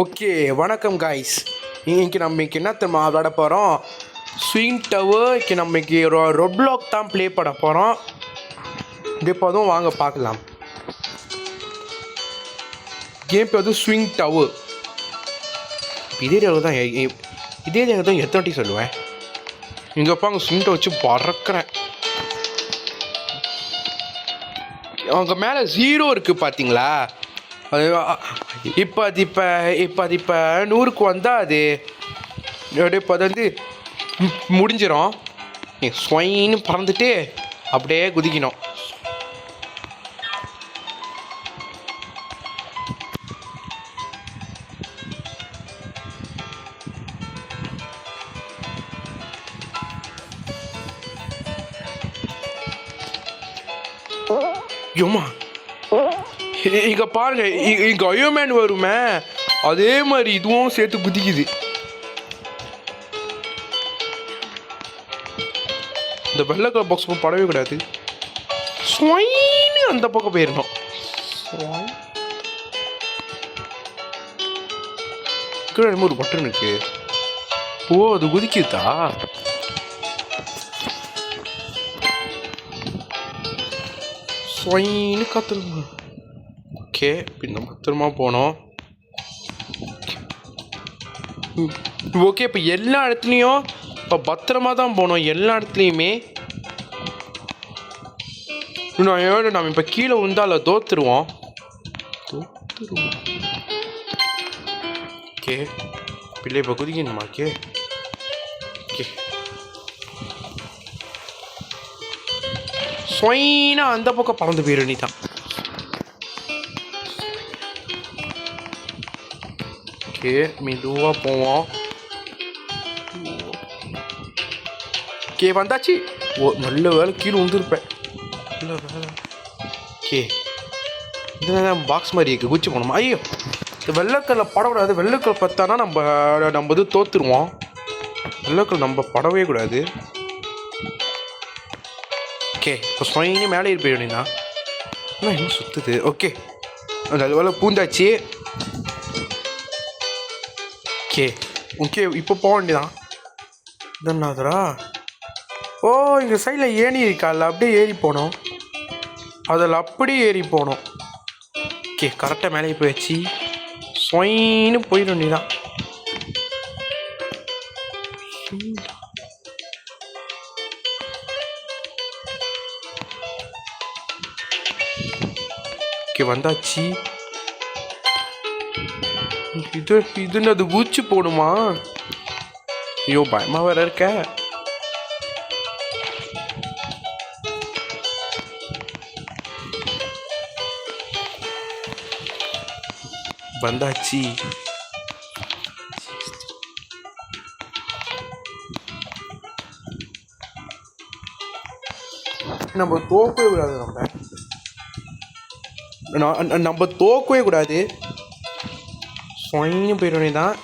Okay வணக்கம் guys. இன்னைக்கு நம்ம என்னத்தம்மா விளாட போகிறோம்? Swing tower. நம்மக்கு ரொப்ளாக் தான் ப்ளே பண்ண போகிறோம். இப்போ அதுவும் வாங்க பார்க்கலாம். கேம் பேர் வந்து ஸ்விங் டவர். இதே தான் எத்தனை வாட்டி சொல்லுவேன். இங்கே பாங்க ஸ்விங் டவர் வச்சு பறக்கிறேன். அவங்க மேலே 0 இருக்குது பார்த்தீங்களா? இப்போ 100க்கு வந்தால் அது இப்போ அது வந்து முடிஞ்சிடும். ஸ்வைன்னு பறந்துட்டு அப்படியே குதிக்கணும். யோமா இங்கே பாருங்க, இங்கே அயோமேன் வருமே, அதே மாதிரி இதுவும் சேர்த்து குதிக்குது. இந்த வெள்ளை கலர் பாக்ஸ் படவே கூடாது. ஸ்வைன்னு அந்த பக்கம் போயிடணும். என்னமோ ஒரு பட்டன் இருக்கு. ஓ, அது குதிக்குதா? ஸ்வைன்னு காத்துருங்க. ஓகே, பின்ன பத்திரமா போனோம். ஓகே, இப்போ எல்லா இடத்துலையும் இப்போ பத்திரமா தான் போனோம். எல்லா இடத்துலையுமே நம்ம இப்போ கீழே வந்தால் தோத்துருவோம். ஓகே, பிள்ளை இப்போ குதிக்கணுமா? ஓகே ஓகே, ஸ்வைனா அந்த பக்கம் பறந்து போயிடும். நீ தான் ஓகே, மெதுவாக போவோம். ஓகே, வந்தாச்சு. ஓ, நல்ல வேலை கீழே வந்துருப்பேன். நல்ல வேலை. ஓகே, இது பாக்ஸ் மாதிரி இருக்குது. குச்சி போகணுமா? ஐயோ, இந்த வெள்ளைக்கல்ல படக்கூடாது. வெள்ளைக்கல் பார்த்தானா நம்ம இது தோற்றுருவோம். வெள்ளைக்கல் நம்ம படவே கூடாது. ஓகே, இப்போ ஸ்வைனி மேலே இருப்பேன். அப்படின்னா என்ன சுற்றுது? ஓகே, நல்ல வேலை பூந்தாச்சு. ஓகே ஓகே, இப்போ போக வேண்டியதான். இதனாதரா? ஓ, இங்கே சைடில் ஏணி இருக்கால, அப்படியே ஏறி போனோம். அதில் அப்படியே ஏறி போனோம். ஓகே, கரெக்டாக மேலே போயிடுச்சு. ஸ்வைன்னு போயிட வேண்டியதான். ஓகே, வந்தாச்சு. இதுன்னு அது ஊச்சி போடுமா? ஐயோ, பயமா வேற இருக்க. வந்தாச்சு. நம்ம தோக்கவே கூடாது. நம்ம தோக்கவே கூடாது. ஸ்வைன்னு போயிட வேண்டியதான்.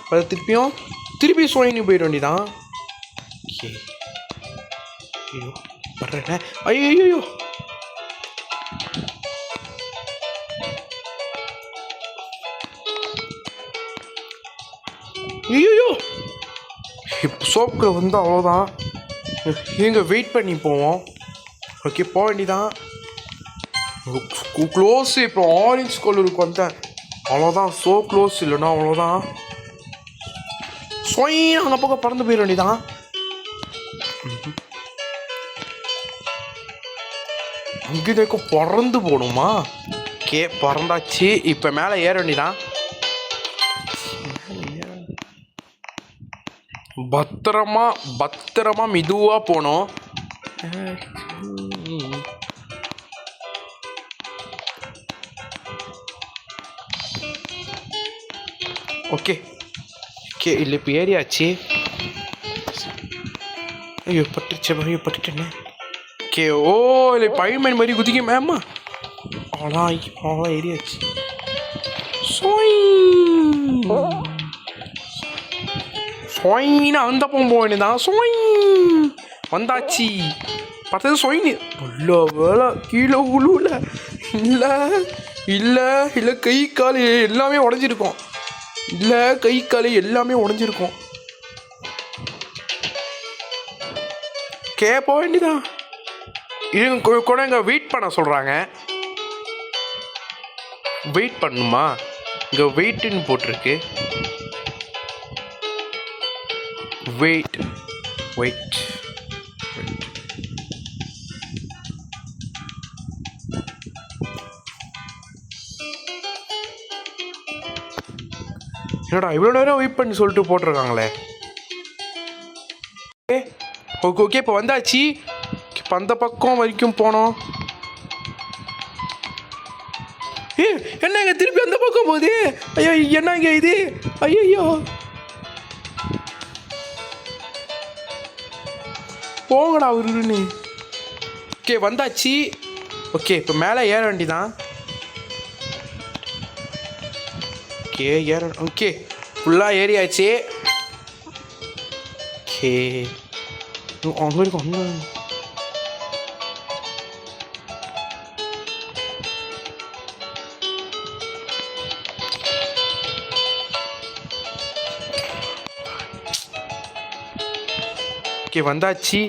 திருப்பி ஸ்வைன்னு போயிட வேண்டியதான். ஓகே, ஐயோ வர்றேன். ஐயோ, ஐயோ, இப்போ சோப்புக்குள்ள வந்து அவ்வளோதான். எங்க வெயிட் பண்ணி போவோம். ஓகே, போக வேண்டியதான். க்ளோஸ். இப்போ ஆரஞ்சு கலருக்கு வந்தேன். அவ்வளோதான், ஸோ க்ளோஸ். இல்லைன்னா அவ்வளோதான். ஸ்வைன் அந்த பக்கம் பறந்து போயிட வேண்டியதான். அங்கே பறந்து போகணுமா? ஓகே, பறந்தாச்சு. இப்போ மேலே ஏற வேண்டியதான். பத்திரமா மெதுவாக போனோம். ஓகே ஓகே, இல்லை இப்போ ஏறியாச்சு. ஐயோ பட்டுட்டேன்னு. ஓகே, ஓ இல்லை பைமன் மாதிரி குதிக்க மேம்மா. அவ்வளோ ஏறியாச்சு. ஸ்வைன்னு அந்த போக வேண்டியதான். ஸ்வைன் வந்தாச்சு. பார்த்தது ஸ்வைனு. நல்ல வேலை கீழே உழுல. இல்லை இல்லை இல்லை, கை கால் எல்லாமே உடஞ்சிருக்கும். இல்லை கை கால் எல்லாமே உடஞ்சிருக்கும். போக வேண்டியதான். இது கூட இங்கே வெயிட் பண்ண சொல்கிறாங்க. வெயிட் பண்ணுமா? இங்கே வெயிட்டுன்னு போட்டிருக்கு. Wait wait wait. என்னடா இவ்வளோ நேரம் வெயிட் பண்ணி சொல்லிட்டு போட்டிருக்காங்களே. ஓகே ஓகே இப்போ வந்தாச்சு. இப்போ அந்த பக்கம் வரைக்கும் போனோம். என்னங்க திருப்பி அந்த பக்கம் போகுது? ஐயோ என்னங்க இது? ஐயோ போங்கடா உருன்னு. ஓகே வந்தாச்சு. ஓகே இப்போ மேலே ஏற வேண்டிதான். ஓகே ஏற. ஓகே ஃபுல்லாக ஏறியாச்சு. ஓகே அங்கே இருக்கும் அங்கே. ஓகே வந்தாச்சு.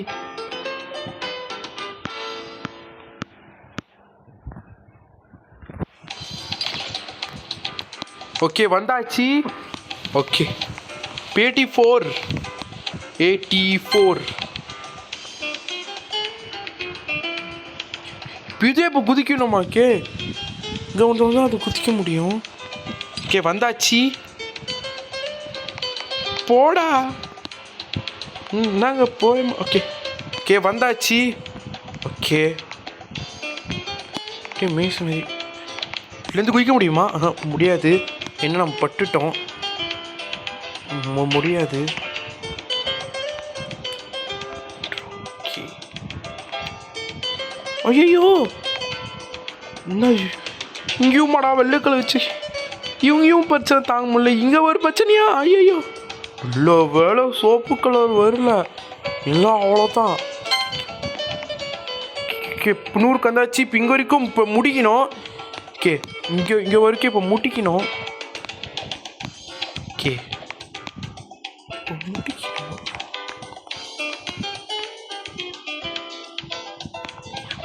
ஓகே வந்தாச்சு. ஓகே 84 இதே இப்போ குதிக்கணுமாக்கே? இங்கே வந்து தான் அது குதிக்க முடியும். ஓகே வந்தாச்சு. போடா நாங்கள் போய். ஓகே ஓகே வந்தாச்சு. ஓகே ஓகே மேசனரி இதுலேருந்து குதிக்க முடியுமா? முடியாது. என்ன நம்ம பட்டுட்டோம். முடியாது. ஓகே ஐயோ என்ன இங்கேயும் மாடா வெள்ளைக்களை வச்சு இவங்கயும் பிரச்சனை தாங்க முடியல. இங்கே ஒரு பிரச்சனையா? ஐயோ இல்லை வேலை சோப்பு கலர் வரல. எல்லாம் அவ்வளோதான். ஓகே 100 வந்தாச்சு. இப்போ இங்கே வரைக்கும் இப்போ முடிக்கணும். ஓகே இங்கே வரைக்கும் இப்போ முடிக்கணும். ஓகே இப்போ முடிக்கணும்.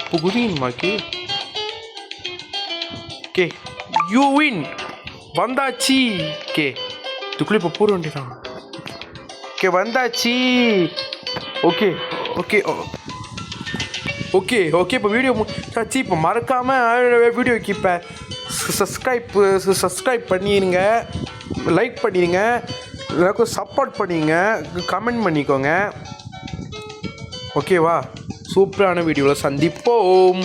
இப்போ குதிக்கணுமாக்கே? Okay you win. வந்தாச்சு. ஓகே இதுக்குள்ளே இப்போ போட வேண்டியதான். ஓகே வந்தாச்சு. ஓகே ஓகே ஓகே ஓகே இப்போ வீடியோ முடிச்சாச்சு. இப்போ மறக்காமல் வீடியோக்கு இப்போ சப்ஸ்கிரைப் பண்ணிடுங்க, லைக் பண்ணிடுங்க, எல்லாருக்கும் சப்போர்ட் பண்ணிங்க, கமெண்ட் பண்ணிக்கோங்க. ஓகேவா? சூப்பரான வீடியோவில் சந்திப்போம்.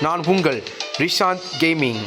நான் உங்கள் ரிஷாந்த் கேமிங்.